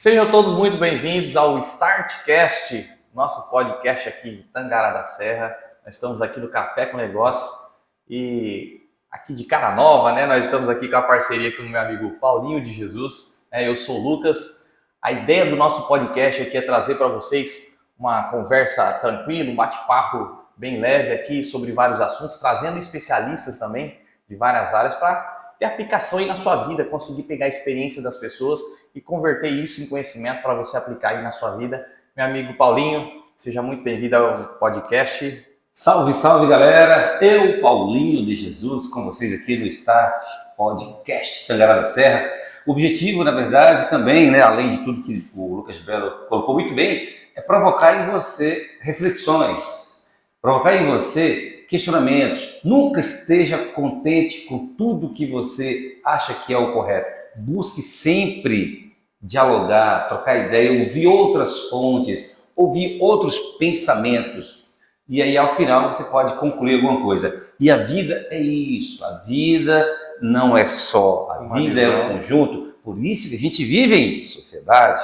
Sejam todos muito bem-vindos ao StartCast, nosso podcast aqui de Tangará da Serra. Nós estamos aqui no Café com Negócio e aqui de cara nova, né? Nós estamos aqui com a parceria com o meu amigo Paulinho de Jesus. Eu sou o Lucas. A ideia do nosso podcast aqui é trazer para vocês uma conversa tranquila, um bate-papo bem leve aqui sobre vários assuntos, trazendo especialistas também de várias áreas para ter aplicação aí na sua vida, conseguir pegar a experiência das pessoas e converter isso em conhecimento para você aplicar aí na sua vida. Meu amigo Paulinho, seja muito bem-vindo ao podcast. Salve, salve galera! Eu, Paulinho de Jesus, com vocês aqui no Start Podcast Tangará da Serra. O objetivo, na verdade, também, além de tudo que o Lucas Belo colocou muito bem, é provocar em você reflexões, provocar em você questionamentos. Nunca esteja contente com tudo que você acha que é o correto. Busque sempre dialogar, trocar ideia, ouvir outras fontes, ouvir outros pensamentos. E aí, ao final, você pode concluir alguma coisa. E a vida é isso. A vida não é só. A vida é um conjunto. Por isso que a gente vive em sociedade.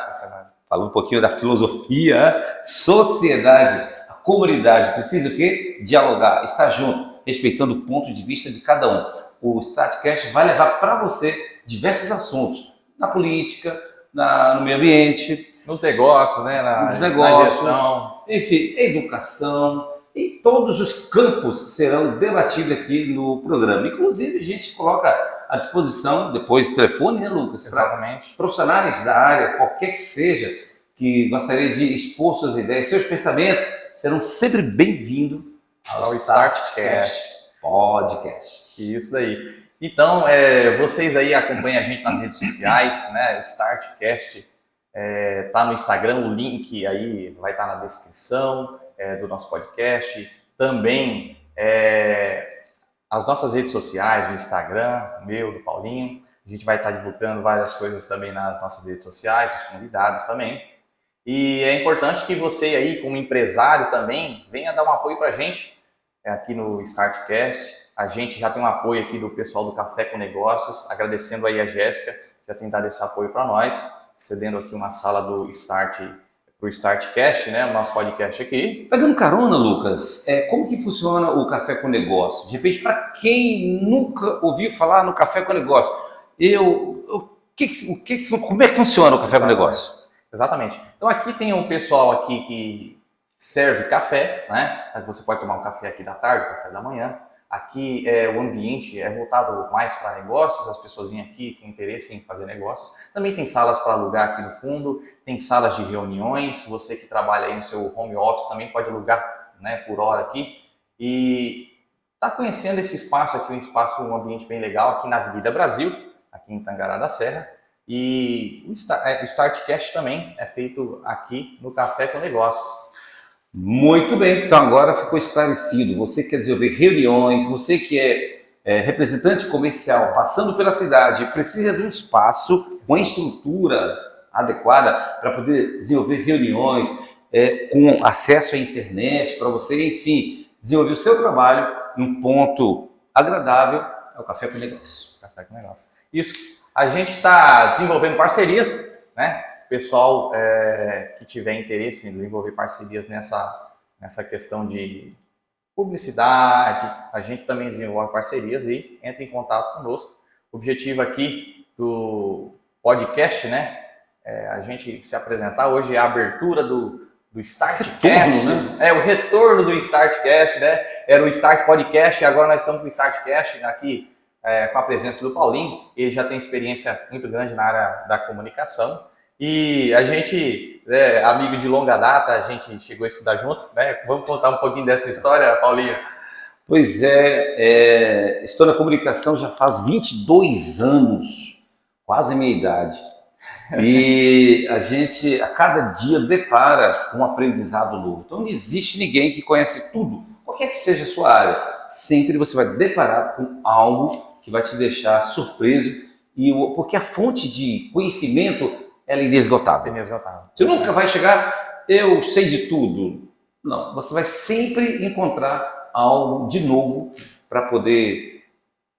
Falando um pouquinho da filosofia. Sociedade. A comunidade precisa o quê? Dialogar, estar junto, respeitando o ponto de vista de cada um. O StartCast vai levar para você diversos assuntos. Na política, no meio ambiente. Nos negócios, na gestão. Enfim, educação. Em todos os campos serão debatidos aqui no programa. Inclusive, a gente coloca à disposição, depois, o telefone, né, Lucas? Exatamente. Profissionais da área, qualquer que seja, que gostaria de expor suas ideias, seus pensamentos, serão sempre bem-vindos ao StartCast Podcast. Isso daí. Então, vocês aí acompanham a gente nas redes sociais, né? O StartCast tá no Instagram, o link aí vai estar na descrição do nosso podcast. Também as nossas redes sociais, o Instagram, meu, do Paulinho. A gente vai estar divulgando várias coisas também nas nossas redes sociais, os convidados também. E é importante que você aí, como empresário também, venha dar um apoio para a gente aqui no StartCast. A gente já tem um apoio aqui do pessoal do Café com Negócios, agradecendo aí a Jéssica, já tem dado esse apoio para nós, cedendo aqui uma sala do Start para o StartCast, né, o nosso podcast aqui. Pegando carona, Lucas, como que funciona o Café com Negócio? De repente, para quem nunca ouviu falar no Café com Negócio, como é que funciona o Café com Negócio? Exatamente. Então aqui tem um pessoal aqui que serve café, né? Você pode tomar um café aqui da tarde, café da manhã. Aqui o ambiente é voltado mais para negócios, as pessoas vêm aqui com interesse em fazer negócios. Também tem salas para alugar aqui no fundo, tem salas de reuniões. Você que trabalha aí no seu home office também pode alugar, né, por hora aqui. E está conhecendo esse espaço aqui, um ambiente bem legal aqui na Avenida Brasil, aqui em Tangará da Serra. E o StartCast também é feito aqui no Café com Negócios. Muito bem, então agora ficou esclarecido. Você quer desenvolver reuniões, você que é representante comercial, passando pela cidade, precisa de um espaço com estrutura adequada para poder desenvolver reuniões, com acesso à internet, para você, enfim, desenvolver o seu trabalho em um ponto agradável, é o Café com Negócio. Café com Negócio. Isso. A gente está desenvolvendo parcerias, né? Pessoal que tiver interesse em desenvolver parcerias nessa questão de publicidade, a gente também desenvolve parcerias e entra em contato conosco. O objetivo aqui do podcast, né? A gente se apresentar hoje é a abertura do StartCast, né? O retorno do StartCast, né? Era o Start Podcast e agora nós estamos com o StartCast aqui com a presença do Paulinho. Ele já tem experiência muito grande na área da comunicação. E a gente, amigo de longa data, a gente chegou a estudar junto, né? Vamos contar um pouquinho dessa história, Paulinho? Pois estou na comunicação já faz 22 anos, quase a minha idade. E a gente, a cada dia, depara com um aprendizado novo. Então, não existe ninguém que conhece tudo, qualquer que seja a sua área. Sempre você vai deparar com algo que vai te deixar surpreso, porque a fonte de conhecimento ela é inesgotável. Você nunca vai chegar, eu sei de tudo. Não, você vai sempre encontrar algo de novo para poder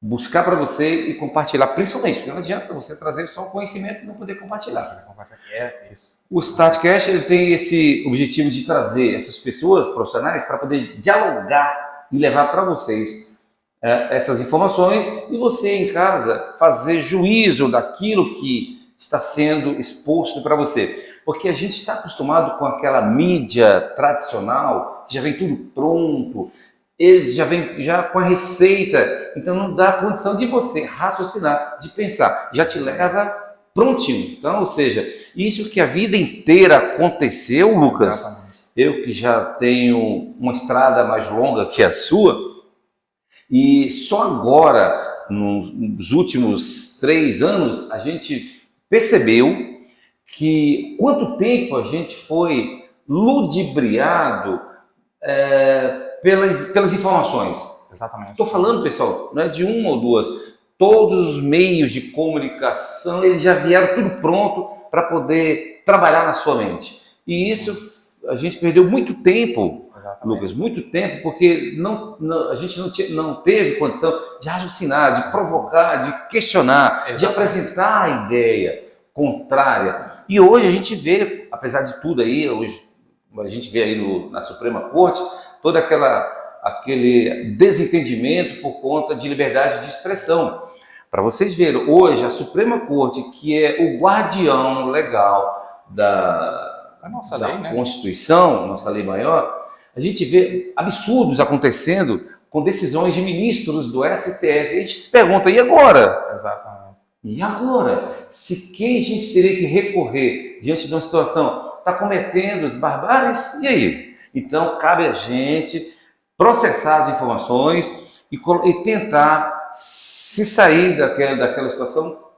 buscar para você e compartilhar, principalmente, porque não adianta você trazer só o conhecimento e não poder compartilhar. É isso. O StartCast ele tem esse objetivo de trazer essas pessoas profissionais para poder dialogar e levar para vocês essas informações e você em casa fazer juízo daquilo que está sendo exposto para você. Porque a gente está acostumado com aquela mídia tradicional, que já vem tudo pronto, eles já vêm já com a receita, então não dá condição de você raciocinar, de pensar, já te leva prontinho. Então, ou seja, isso que a vida inteira aconteceu, Lucas, Exatamente. eu que já tenho uma estrada mais longa que a sua, e só agora, nos últimos 3 anos, a gente percebeu que quanto tempo a gente foi ludibriado pelas informações. Exatamente. Estou falando, pessoal, não é de uma ou duas. Todos os meios de comunicação, eles já vieram tudo pronto para poder trabalhar na sua mente. E isso a gente perdeu muito tempo, Exatamente. Lucas, muito tempo, porque a gente não teve condição de raciocinar, de provocar, de questionar, de apresentar a ideia contrária. E hoje a gente vê, apesar de tudo aí, hoje a gente vê aí na Suprema Corte, todo aquele desentendimento por conta de liberdade de expressão. Para vocês verem, hoje a Suprema Corte, que é o guardião legal da nossa lei, né? Constituição, nossa lei maior, a gente vê absurdos acontecendo com decisões de ministros do STF. A gente se pergunta, e agora? Exatamente. E agora? Se quem a gente teria que recorrer diante de uma situação está cometendo as barbáries, e aí? Então, cabe a gente processar as informações e tentar se sair daquela situação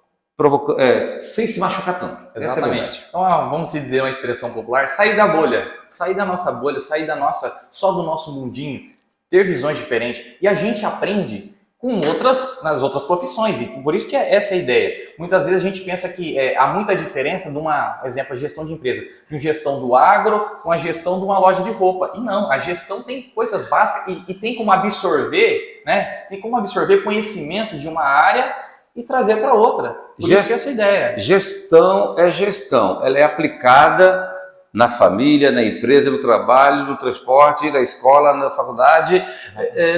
sem se machucar tanto. Exatamente. Então, vamos dizer uma expressão popular, sair da bolha, sair da nossa bolha, sair só do nosso mundinho, ter visões diferentes. E a gente aprende nas outras profissões, e por isso que essa é a ideia. Muitas vezes a gente pensa que há muita diferença de exemplo, a gestão de empresa, de uma gestão do agro com a gestão de uma loja de roupa. E não, a gestão tem coisas básicas e tem como absorver, né? Tem como absorver conhecimento de uma área e trazer para outra. Por isso que essa ideia. Gestão é gestão, ela é aplicada na família, na empresa, no trabalho, no transporte, na escola, na faculdade,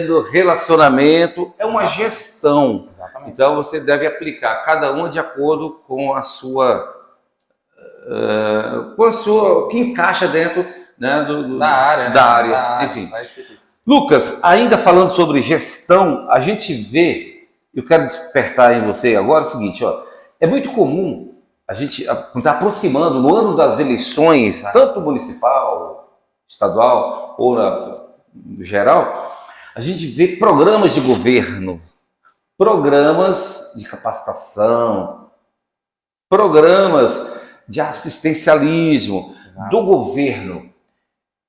no relacionamento. É uma gestão. Exatamente. Então você deve aplicar cada uma de acordo com a sua, o que encaixa dentro, né, da área, enfim. Lucas, ainda falando sobre gestão, a gente vê, eu quero despertar em você agora o seguinte, é muito comum a gente está aproximando no ano das eleições, tanto municipal, estadual ou no geral, a gente vê programas de governo, programas de capacitação, programas de assistencialismo do governo.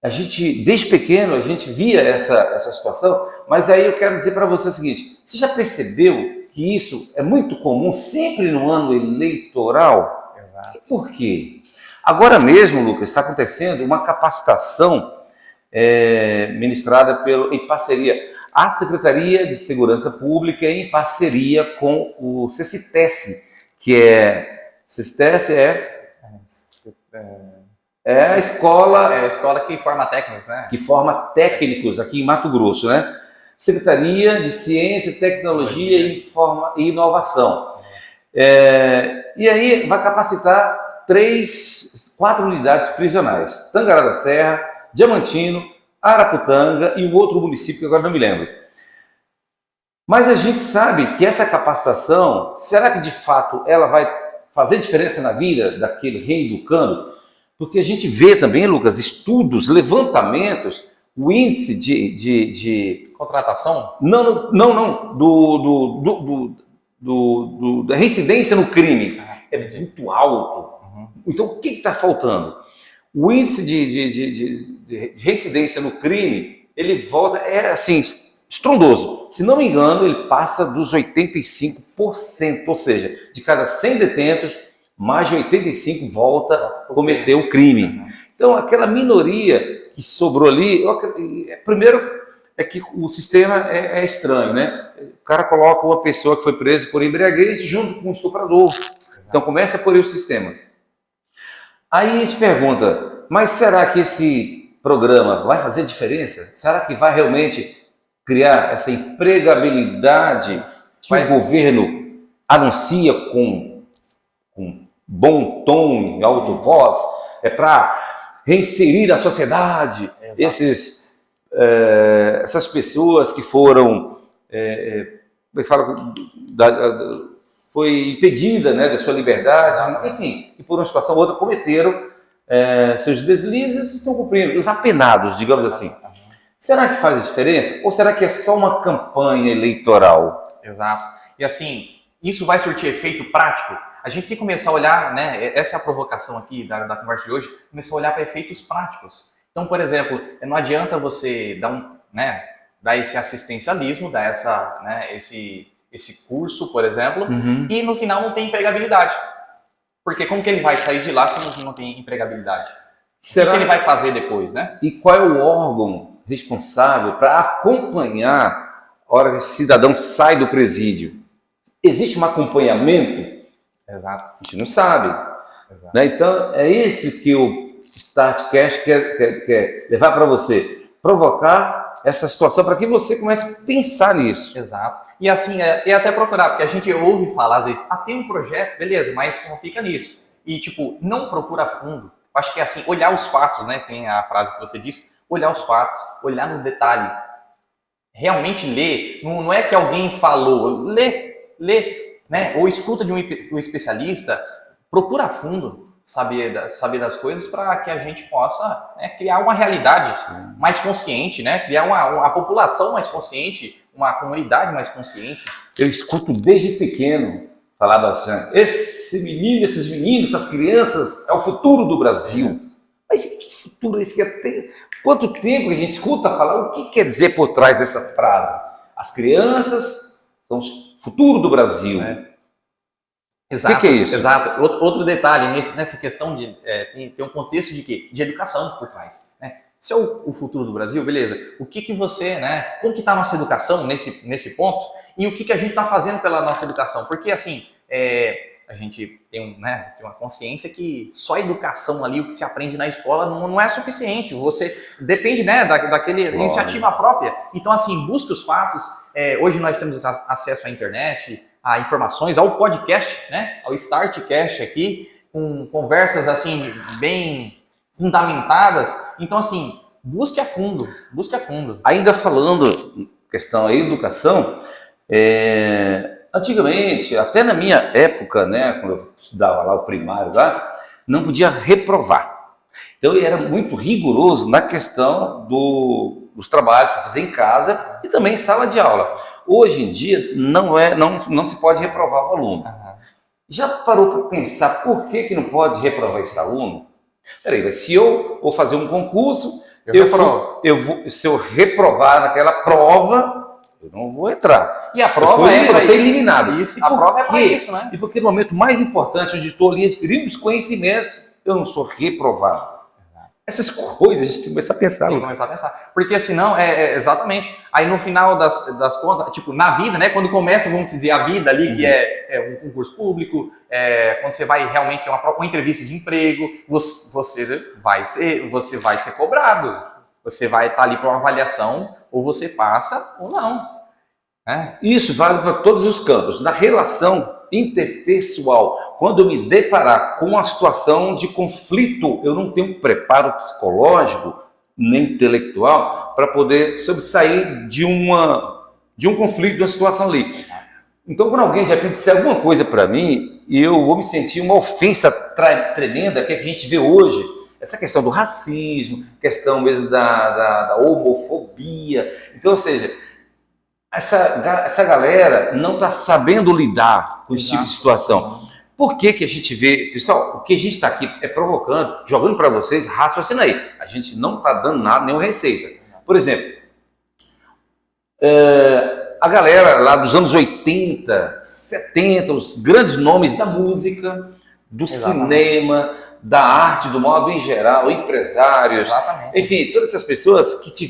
A gente, desde pequeno, a gente via essa situação, mas aí eu quero dizer para você o seguinte, você já percebeu que isso é muito comum sempre no ano eleitoral? Exato. Por quê? Agora mesmo, Lucas, está acontecendo uma capacitação ministrada em parceria, a Secretaria de Segurança Pública em parceria com o CCTES, que CCTES a escola... É a escola que forma técnicos, né? Que forma técnicos aqui em Mato Grosso, né? Secretaria de Ciência, Tecnologia e Inovação. E aí vai capacitar 4 unidades prisionais. Tangará da Serra, Diamantino, Araputanga e um outro município que agora não me lembro. Mas a gente sabe que essa capacitação, será que de fato ela vai fazer diferença na vida daquele reeducando? Porque a gente vê também, Lucas, estudos, levantamentos, o índice de contratação? Não, da reincidência no crime é muito alto. Então, o que está faltando? O índice de reincidência no crime, ele volta, assim, estrondoso. Se não me engano, ele passa dos 85%, ou seja, de cada 100 detentos, mais de 85 volta a cometer o crime. Então, aquela minoria que sobrou ali, primeiro é que o sistema é estranho, né? o cara coloca uma pessoa que foi presa por embriaguez junto com o estuprador. Então começa por esse sistema. Aí a gente pergunta, mas será que esse programa vai fazer diferença? Será que vai realmente criar essa empregabilidade que o governo anuncia com bom tom, em alta voz, para reinserir na sociedade essas pessoas que foram, foi impedida, né, da sua liberdade, enfim, que por uma situação ou outra cometeram seus deslizes e estão cumprindo, os apenados, digamos assim. Será que faz diferença? Ou será que é só uma campanha eleitoral? Exato. E assim, isso vai surtir efeito prático? A gente tem que começar a olhar, né? Essa é a provocação aqui da conversa de hoje, começar a olhar para efeitos práticos. Então, por exemplo, não adianta você dar esse assistencialismo, dar esse curso, por exemplo, e no final não tem empregabilidade. Porque como que ele vai sair de lá se não tem empregabilidade? O que ele vai fazer depois, né? E qual é o órgão responsável para acompanhar a hora que esse cidadão sai do presídio? Existe um acompanhamento? Exato. A gente não sabe. Né? Então, é esse que o StartCast quer levar para você. Provocar essa situação para que você comece a pensar nisso. Exato. E assim, até procurar, porque a gente ouve falar às vezes, tem um projeto, beleza, mas não fica nisso. E, tipo, não procura fundo. Acho que é assim, olhar os fatos, né? Tem a frase que você disse, olhar os fatos, olhar no detalhe. Realmente ler, não é que alguém falou, lê, né? Ou escuta de um especialista, procura a fundo saber das coisas para que a gente possa, né, criar uma realidade mais consciente, né? Criar uma população mais consciente, uma comunidade mais consciente. Eu escuto desde pequeno falar bastante, esses meninos, essas crianças, é o futuro do Brasil. Mas que futuro é esse que tem? Quanto tempo a gente escuta falar? O que quer dizer por trás dessa frase? As crianças são o futuro do Brasil. Exato, o que é isso? Exato. Outro detalhe nessa questão tem um contexto de quê? De educação por trás. Né? Se é o futuro do Brasil, beleza. O que você, né? Como que está a nossa educação nesse ponto? E o que a gente está fazendo pela nossa educação? Porque assim, a gente tem uma consciência que só a educação ali, o que se aprende na escola, não é suficiente. Você depende, né, daquele iniciativa própria. Então, assim, busque os fatos. Hoje nós temos acesso à internet, a informações, ao podcast, né, ao StartCast aqui, com conversas assim bem fundamentadas. Então, assim, busque a fundo. Ainda falando questão aí, educação, antigamente, até na minha época, né, quando eu estudava lá o primário, lá, não podia reprovar. Então, eu era muito rigoroso na questão dos trabalhos para fazer em casa e também em sala de aula. Hoje em dia, não se pode reprovar o aluno. Já parou para pensar por que não pode reprovar esse aluno? Peraí, se eu vou fazer um concurso, se eu reprovar naquela prova, eu não vou entrar. E a prova vou ser eliminado. Isso, a prova é para isso, né? E porque no momento mais importante, onde estou ali adquirindo os conhecimentos, eu não sou reprovado. Essas coisas a gente tem que começar a pensar. Tem que começar a pensar. Porque senão, exatamente, aí no final das contas, tipo, na vida, né, quando começa, vamos dizer, a vida ali, que é um concurso público, quando você vai realmente ter uma entrevista de emprego, você vai ser cobrado. Você vai estar ali para uma avaliação, ou você passa ou não. Isso vale para todos os campos. Na relação interpessoal, quando eu me deparar com uma situação de conflito, eu não tenho preparo psicológico nem intelectual para poder sobressair de um conflito, de uma situação ali. Então, quando alguém já disser alguma coisa para mim, eu vou me sentir uma ofensa tremenda que a gente vê hoje. Essa questão do racismo, questão mesmo da homofobia. Então, ou seja, essa galera não está sabendo lidar com esse tipo de situação. Por que a gente vê... Pessoal, o que a gente está aqui é provocando, jogando para vocês, raciocina aí. A gente não está dando nada, nenhuma receita. Por exemplo, a galera lá dos anos 80, 70, os grandes nomes da música, do cinema, da arte, do modo em geral, empresários, enfim, todas essas pessoas que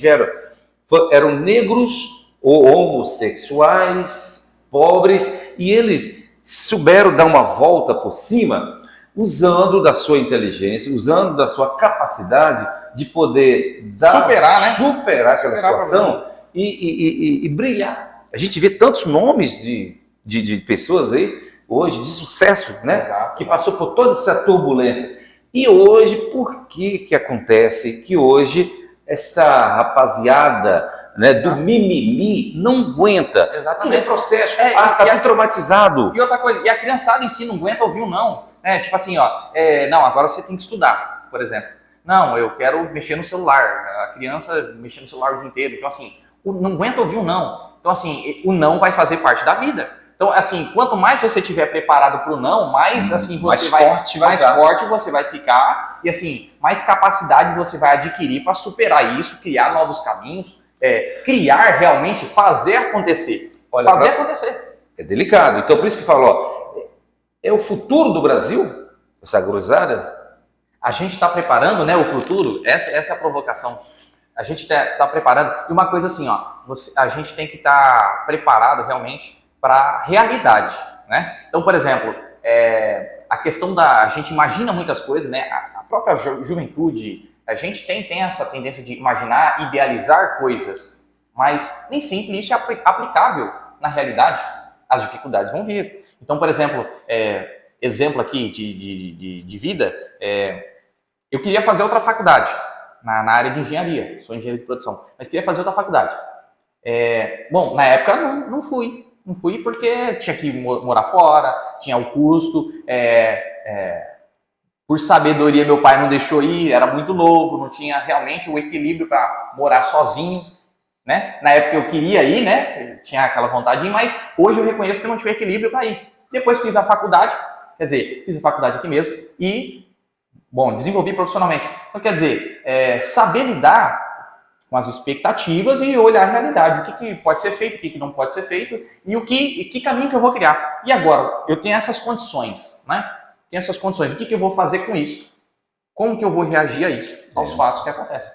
eram negros ou homossexuais, pobres, e eles souberam dar uma volta por cima, usando da sua inteligência, usando da sua capacidade de poder superar aquela situação e brilhar. A gente vê tantos nomes de pessoas aí, hoje, de sucesso, né? Exato. Que passou por toda essa turbulência. E hoje, por que acontece que hoje essa rapaziada, né, do mimimi não aguenta? Exatamente. Tudo é processo, tá tudo traumatizado. E outra coisa, e a criançada em si não aguenta ouvir um não. Né? Tipo assim, ó, não, agora você tem que estudar, por exemplo. Não, eu quero mexer no celular. A criança mexer no celular o dia inteiro. Então, assim, não aguenta ouvir um não. Então, assim, o não vai fazer parte da vida. Então, assim, quanto mais você estiver preparado para o não, mais assim você mais forte você vai ficar e assim mais capacidade você vai adquirir para superar isso, criar novos caminhos, criar realmente, fazer acontecer. Acontecer. É delicado. Então, por isso que falou, é o futuro do Brasil, essa cruzada. A gente está preparando, né, o futuro. Essa é a provocação. A gente está preparando. E uma coisa assim, ó, a gente tem que estar preparado realmente para a realidade, né? Então, por exemplo, a questão a gente imagina muitas coisas, né? A própria juventude, a gente tem essa tendência de imaginar, idealizar coisas, mas nem sempre isso é aplicável na realidade. As dificuldades vão vir. Então, por exemplo, exemplo aqui de vida, eu queria fazer outra faculdade na área de engenharia, sou engenheiro de produção, mas queria fazer outra faculdade. Bom, na época não fui. Não fui porque tinha que morar fora, tinha o custo, por sabedoria meu pai não deixou ir, era muito novo, não tinha realmente o equilíbrio para morar sozinho, né? Na época eu queria ir, né? Tinha aquela vontade de ir, mas hoje eu reconheço que eu não tive equilíbrio para ir. Depois fiz a faculdade, fiz a faculdade aqui mesmo e, bom, desenvolvi profissionalmente. Então, quer dizer, saber lidar com as expectativas e olhar a realidade, o que pode ser feito, o que não pode ser feito e que caminho que eu vou criar. E agora, eu tenho essas condições, né? Tenho essas condições, o que eu vou fazer com isso? Como que eu vou reagir a isso, aos fatos que acontecem?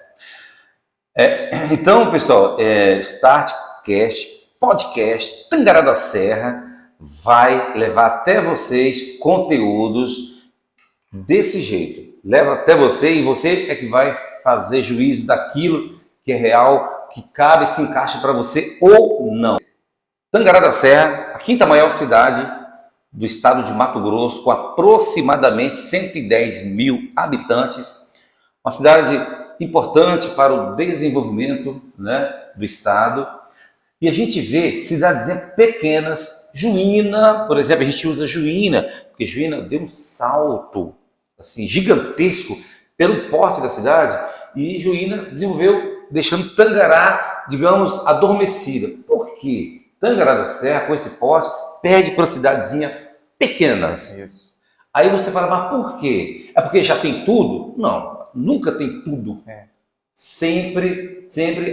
Então, pessoal, Startcast, podcast, Tangará da Serra, vai levar até vocês conteúdos desse jeito. Leva até você e você é que vai fazer juízo daquilo que é real, que cabe, se encaixa para você ou não. Tangará da Serra, a quinta maior cidade do estado de Mato Grosso, com aproximadamente 110 mil habitantes, uma cidade importante para o desenvolvimento, né, do estado. E a gente vê cidadezinhas pequenas, Juína, por exemplo, a gente usa Juína, porque Juína deu um salto assim, gigantesco pelo porte da cidade, e Juína desenvolveu deixando Tangará, digamos, adormecida. Por quê? Tangará da Serra, com esse porte, perde para cidadezinha pequenas. Isso. Aí você fala, mas por quê? É porque já tem tudo? Não, nunca tem tudo. Sempre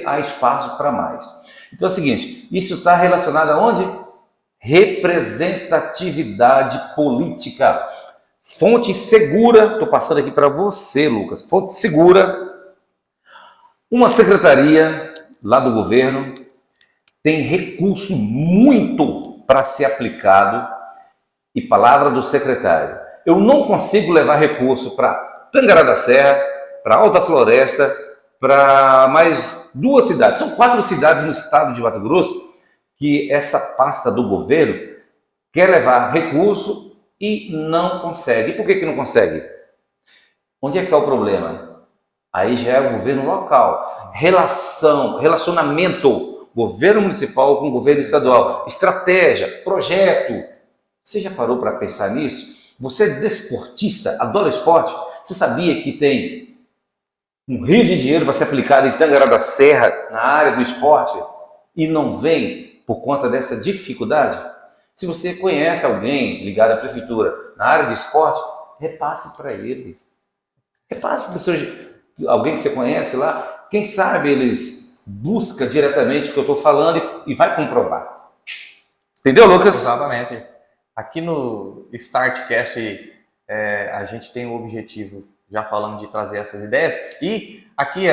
há espaço para mais. Então é o seguinte, isso está relacionado a onde? Representatividade política. Fonte segura, estou passando aqui para você, Lucas, fonte segura. Uma secretaria lá do governo tem recurso muito para ser aplicado e palavra do secretário. Eu não consigo levar recurso para Tangará da Serra, para Alta Floresta, para mais 2 cidades. São 4 cidades no estado de Mato Grosso que essa pasta do governo quer levar recurso e não consegue. E por que não consegue? Onde é que está o problema? Aí já é o governo local. Relacionamento, governo municipal com o governo estadual. Estratégia, projeto. Você já parou para pensar nisso? Você é desportista, adora esporte? Você sabia que tem um rio de dinheiro para ser aplicado em Tangará da Serra, na área do esporte, e não vem por conta dessa dificuldade? Se você conhece alguém ligado à prefeitura na área de esporte, repasse para ele. Repasse para alguém que você conhece lá. Quem sabe eles buscam diretamente o que eu estou falando e vai comprovar. Entendeu, Lucas? Exatamente. Aqui no Startcast, a gente tem o objetivo, já falando de trazer essas ideias, e aqui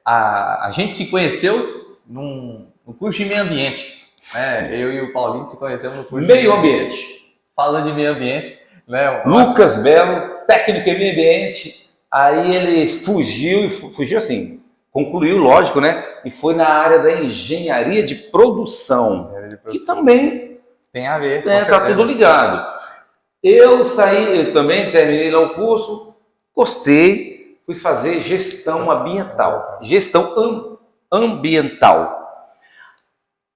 a gente se conheceu num no curso de meio ambiente. Né? Eu e o Paulinho se conhecemos no curso Meio ambiente. Falando de meio ambiente, né? Lucas Belo, técnico em meio ambiente, aí ele fugiu assim, concluiu, lógico, né? E foi na área da engenharia de produção, que também tem a ver, tá tudo ligado. Eu também terminei lá o curso, gostei, fui fazer gestão ambiental. Gestão ambiental.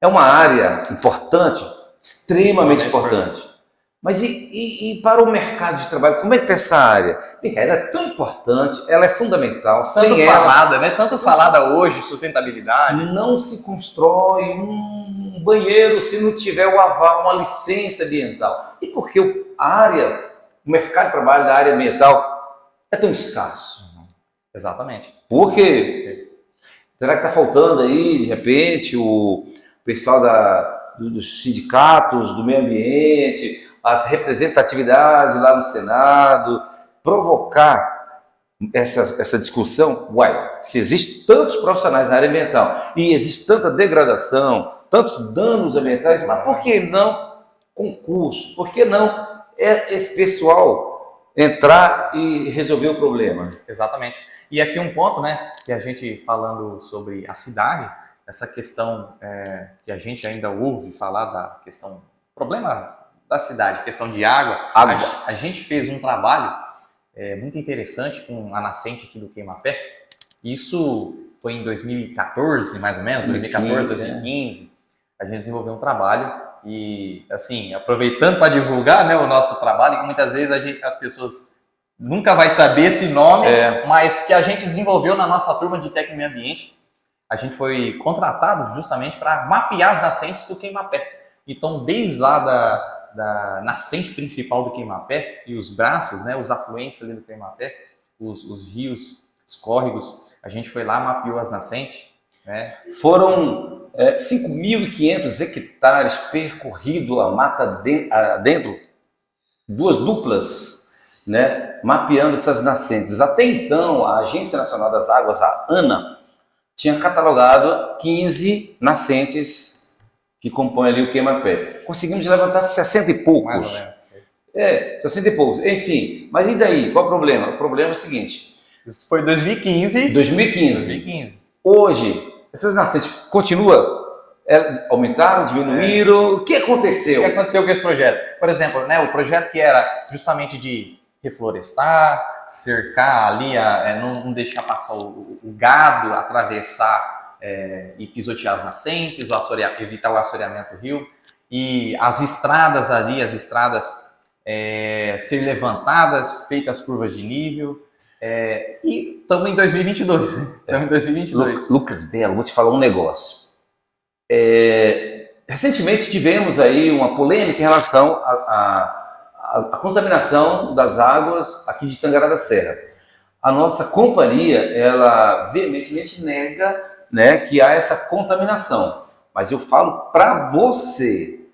É uma área importante, extremamente importante. Mas e para o mercado de trabalho, como é que está essa área? Bem, ela é tão importante, ela é fundamental. Tanto falada, né? Tanto falada hoje, sustentabilidade. Não se constrói um banheiro se não tiver o aval, uma licença ambiental. E por que o mercado de trabalho da área ambiental é tão escasso? Exatamente. Por quê? Será que está faltando aí, de repente, o pessoal dos sindicatos, do meio ambiente, as representatividades lá no Senado, provocar essa discussão? Se existem tantos profissionais na área ambiental e existe tanta degradação, tantos danos ambientais, mas por que não concurso? Por que não esse pessoal entrar e resolver o problema? Exatamente. E aqui um ponto, né, que a gente falando sobre a cidade, essa questão que a gente ainda ouve falar da questão, problema da cidade, questão de água. A gente fez um trabalho muito interessante com a nascente aqui do Queimapé. Isso foi em 2014, mais ou menos, 2014, 2015. A gente desenvolveu um trabalho e, assim, aproveitando para divulgar, né, o nosso trabalho, que muitas vezes as pessoas nunca vai saber esse nome, mas que a gente desenvolveu na nossa turma de técnico em meio ambiente. A gente foi contratado justamente para mapear as nascentes do Queimapé. Então, desde lá da nascente principal do Queimapé e os braços, né, os afluentes ali do Queimapé, os rios, os córregos, a gente foi lá, mapeou as nascentes. Né? Foram 5.500 hectares percorridos a mata dentro, 2 duplas, né, mapeando essas nascentes. Até então, a Agência Nacional das Águas, a ANA, tinha catalogado 15 nascentes que compõem ali o Queimapé. Conseguimos levantar 60 e poucos. Mais ou menos. 60 e poucos. Enfim, mas e daí? Qual o problema? O problema é o seguinte. Isso foi 2015. 2015. Hoje, essas nascentes continuam? Aumentaram, diminuíram? O que aconteceu? O que aconteceu com esse projeto? Por exemplo, né, o projeto que era justamente de reflorestar, cercar ali, não deixar passar o gado, atravessar e pisotear as nascentes, evitar o assoreamento do rio, e as estradas ali, ser levantadas, feitas curvas de nível, e estamos em 2022. Estamos em 2022. Lucas Belo, vou te falar um negócio. Recentemente tivemos aí uma polêmica em relação à contaminação das águas aqui de Tangará da Serra. A nossa companhia, ela veementemente nega, né, que há essa contaminação. Mas eu falo para você,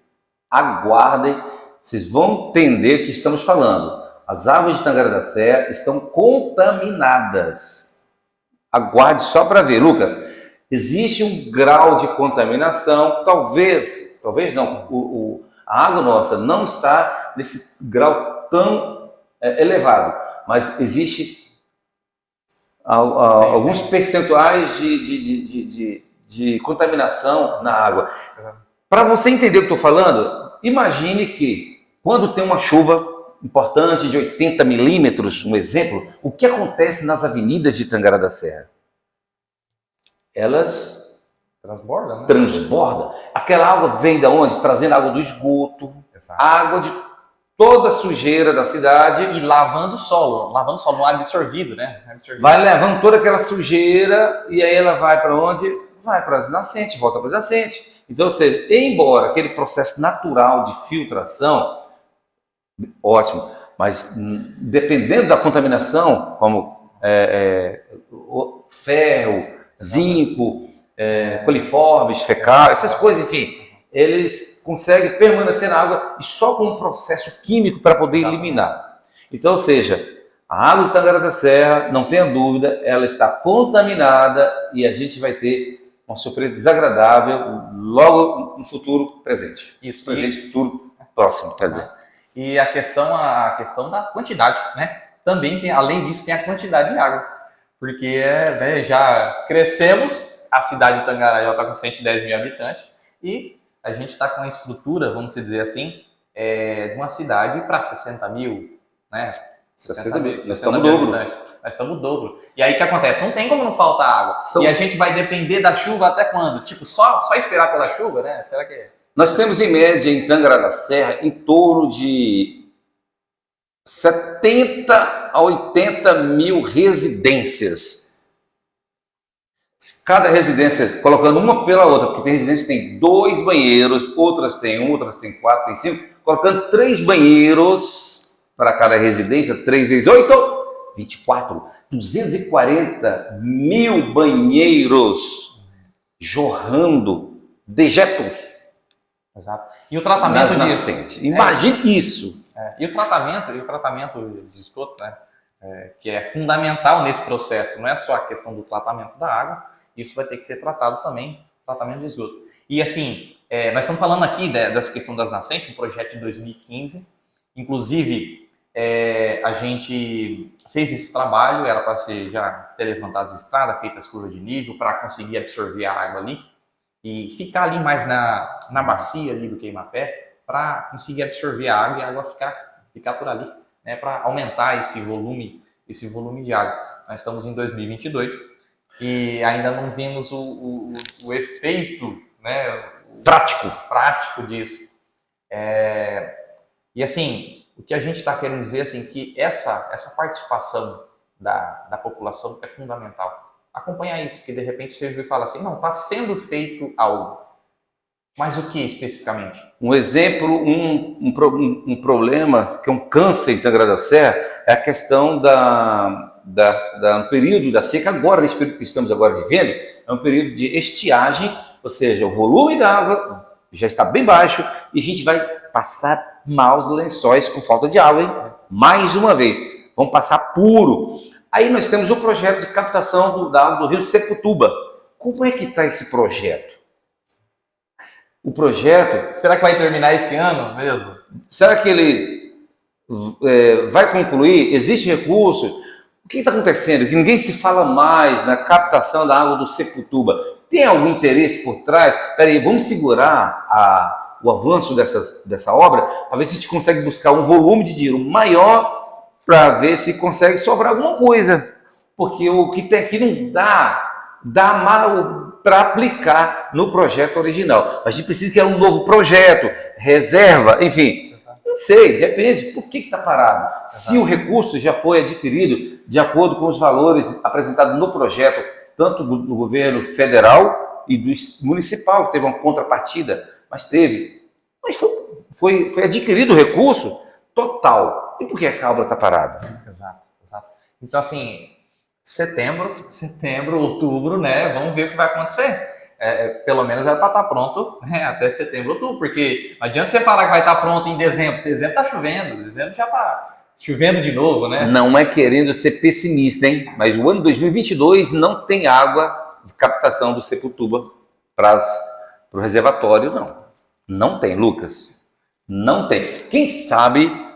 aguardem, vocês vão entender o que estamos falando. As águas de Tangará da Serra estão contaminadas. Aguarde só para ver, Lucas. Existe um grau de contaminação, talvez não, a água nossa não está nesse grau tão elevado, mas existe alguns percentuais de contaminação na água. Para você entender o que estou falando, imagine que quando tem uma chuva importante de 80 milímetros, um exemplo, o que acontece nas avenidas de Tangará da Serra? Elas transbordam, né? Transbordam. Aquela água vem de onde? Trazendo água do esgoto, exato, água de toda a sujeira da cidade. E lavando o solo, não é absorvido, né? Vai levando toda aquela sujeira e aí ela vai para onde? Vai para as nascentes, volta para as nascentes. Então, ou seja, embora aquele processo natural de filtração, ótimo, mas dependendo da contaminação, como ferro, zinco, coliformes, fecal, essas coisas, enfim, eles conseguem permanecer na água e só com um processo químico para poder eliminar. Então, ou seja, a água de Tangará da Serra, não tenha dúvida, ela está contaminada e a gente vai ter uma surpresa desagradável logo no futuro presente. Isso. Presente, futuro próximo, quer dizer. E a questão da quantidade, né? Também tem, além disso, tem a quantidade de água. Porque né, já crescemos, a cidade de Tangará já está com 110 mil habitantes, e a gente está com a estrutura, vamos dizer assim, de uma cidade para 60 mil, né? 60 mil, nós 60 estamos mil dobro. habitantes. Nós estamos o dobro. E aí o que acontece? Não tem como não faltar água. E a gente vai depender da chuva até quando? Tipo, só esperar pela chuva, né? Será que é? Nós temos em média em Tangará da Serra em torno de 70 a 80 mil residências. Cada residência, colocando uma pela outra, porque tem residências que tem 2 banheiros, outras tem 1, outras tem 4, tem 5, colocando 3 banheiros para cada residência, 3 vezes 8, 24. 240 mil banheiros jorrando dejetos. Exato. E o tratamento disso? Imagine isso. E o tratamento de esgoto, né? Que é fundamental nesse processo, não é só a questão do tratamento da água, isso vai ter que ser tratado também, tratamento de esgoto. E assim, nós estamos falando aqui dessa questão das nascentes, um projeto de 2015, inclusive a gente fez esse trabalho, era para ser já ter levantado as estradas, feitas as curvas de nível, para conseguir absorver a água ali, e ficar ali mais na bacia ali do queima-pé, para conseguir absorver a água e a água ficar por ali, né, para aumentar esse volume de água. Nós estamos em 2022 e ainda não vimos o efeito, né, prático disso. E assim, o que a gente está querendo dizer assim, que essa participação da população é fundamental. Acompanhar isso, porque de repente você vê e fala assim, não, está sendo feito algo. Mas o que especificamente? Um exemplo, um problema, que é um câncer em Tangará da Serra, é a questão do período da seca. Agora, nesse período que estamos agora vivendo, é um período de estiagem, ou seja, o volume da água já está bem baixo e a gente vai passar maus lençóis com falta de água, hein? Mais uma vez, vamos passar puro. Aí nós temos o projeto de captação da água do rio Seputuba. Como é que está esse projeto? O projeto... Será que vai terminar esse ano mesmo? Será que ele vai concluir? Existe recurso? O que está acontecendo? Que ninguém se fala mais na captação da água do Seputuba. Tem algum interesse por trás? Espera aí, vamos segurar o avanço dessa obra para ver se a gente consegue buscar um volume de dinheiro maior para ver se consegue sobrar alguma coisa. Porque o que tem aqui não dá mal para aplicar no projeto original. A gente precisa criar um novo projeto, reserva, enfim. Não sei, depende. Por que está parado? Se o recurso já foi adquirido de acordo com os valores apresentados no projeto, tanto do governo federal e do municipal, que teve uma contrapartida, mas foi adquirido o recurso total. E por que a obra está parada? Exato. Então, assim, setembro, outubro, né? Vamos ver o que vai acontecer. Pelo menos era para estar pronto, né, até setembro, outubro, porque não adianta você falar que vai estar pronto em dezembro. Dezembro está chovendo, dezembro já está chovendo de novo, né? Não é querendo ser pessimista, hein? Mas o ano 2022 não tem água de captação do Seputuba para o reservatório, não. Não tem, Lucas. Não tem. Quem sabe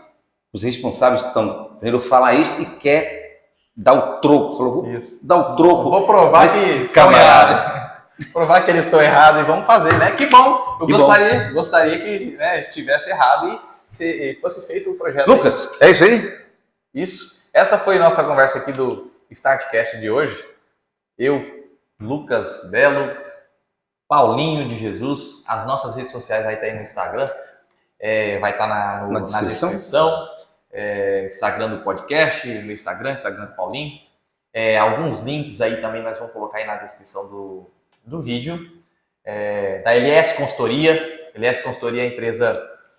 os responsáveis estão vendo falar isso e quer dar o troco. Falou, vou dar o troco. Vou provar que estão errados. Provar que eles estão errados e vamos fazer, né? Que bom! Eu gostaria que estivesse errado e fosse feito o projeto. Lucas, é isso aí? Isso. Essa foi a nossa conversa aqui do Startcast de hoje. Eu, Lucas Belo, Paulinho de Jesus. As nossas redes sociais vai estar aí no Instagram. Vai estar na descrição. Instagram do podcast, no Instagram do Paulinho. Alguns links aí também nós vamos colocar aí na descrição do vídeo. Da LS Consultoria. LS Consultoria é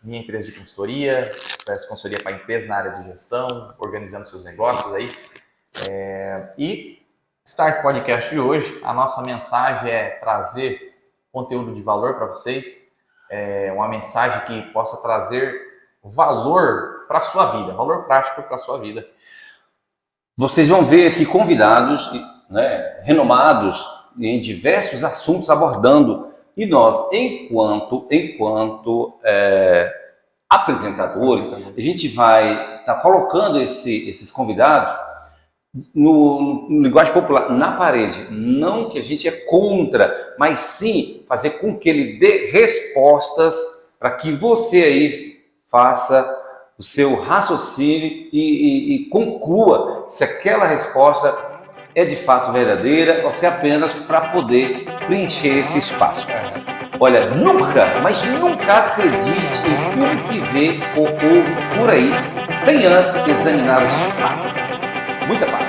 minha empresa de consultoria. Faz consultoria para empresas na área de gestão, organizando seus negócios aí. E Start Podcast de hoje, a nossa mensagem é trazer conteúdo de valor para vocês. Uma mensagem que possa trazer valor para a sua vida, valor prático para a sua vida. Vocês vão ver aqui convidados, né, renomados em diversos assuntos abordando. E nós, enquanto apresentadores, a gente vai estar colocando esses convidados no linguagem popular, na parede. Não que a gente é contra, mas sim fazer com que ele dê respostas para que você aí faça o seu raciocínio e conclua se aquela resposta é de fato verdadeira ou se é apenas para poder preencher esse espaço. Olha, nunca, mas nunca acredite em tudo que vê ou ouve por aí, sem antes examinar os fatos. Muita paz.